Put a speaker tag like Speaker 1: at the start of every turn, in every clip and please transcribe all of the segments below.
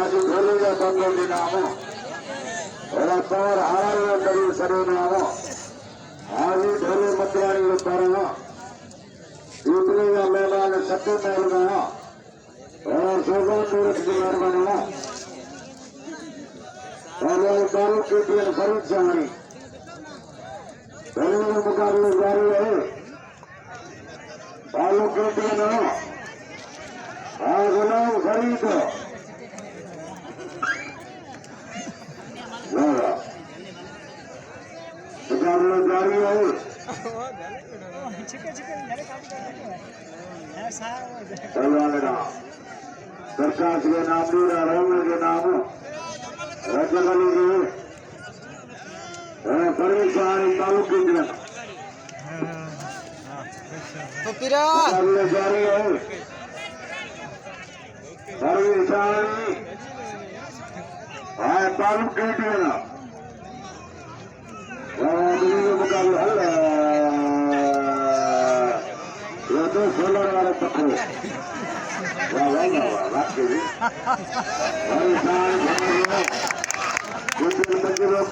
Speaker 1: आज ढोलेगा बंगो के नामो और पावर हारा करी सरे नामो आज ढोले मतवाणी उतारो इतने मैदान सत्य मैदान और सोगों सूरज की मेहरबानी और दारू के लिए खरीद जानी पहले मुकाबले जारी है बालू के लिए गुलाम खरीद मुकाबले जारी है सरकार के नाम रोहन के नाम रजगली के परमेश्वरी तालुक जारी है परमेश्वरी तालुक के मुकाबले हल ये तो 16 वाले पकड़ो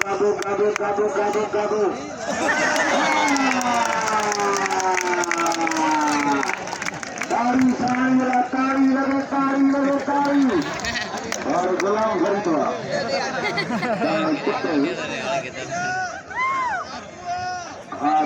Speaker 1: काबू काबू काबू काबू काबू तारी तारी लगे तारी और गुलाम खरीदवा हाँ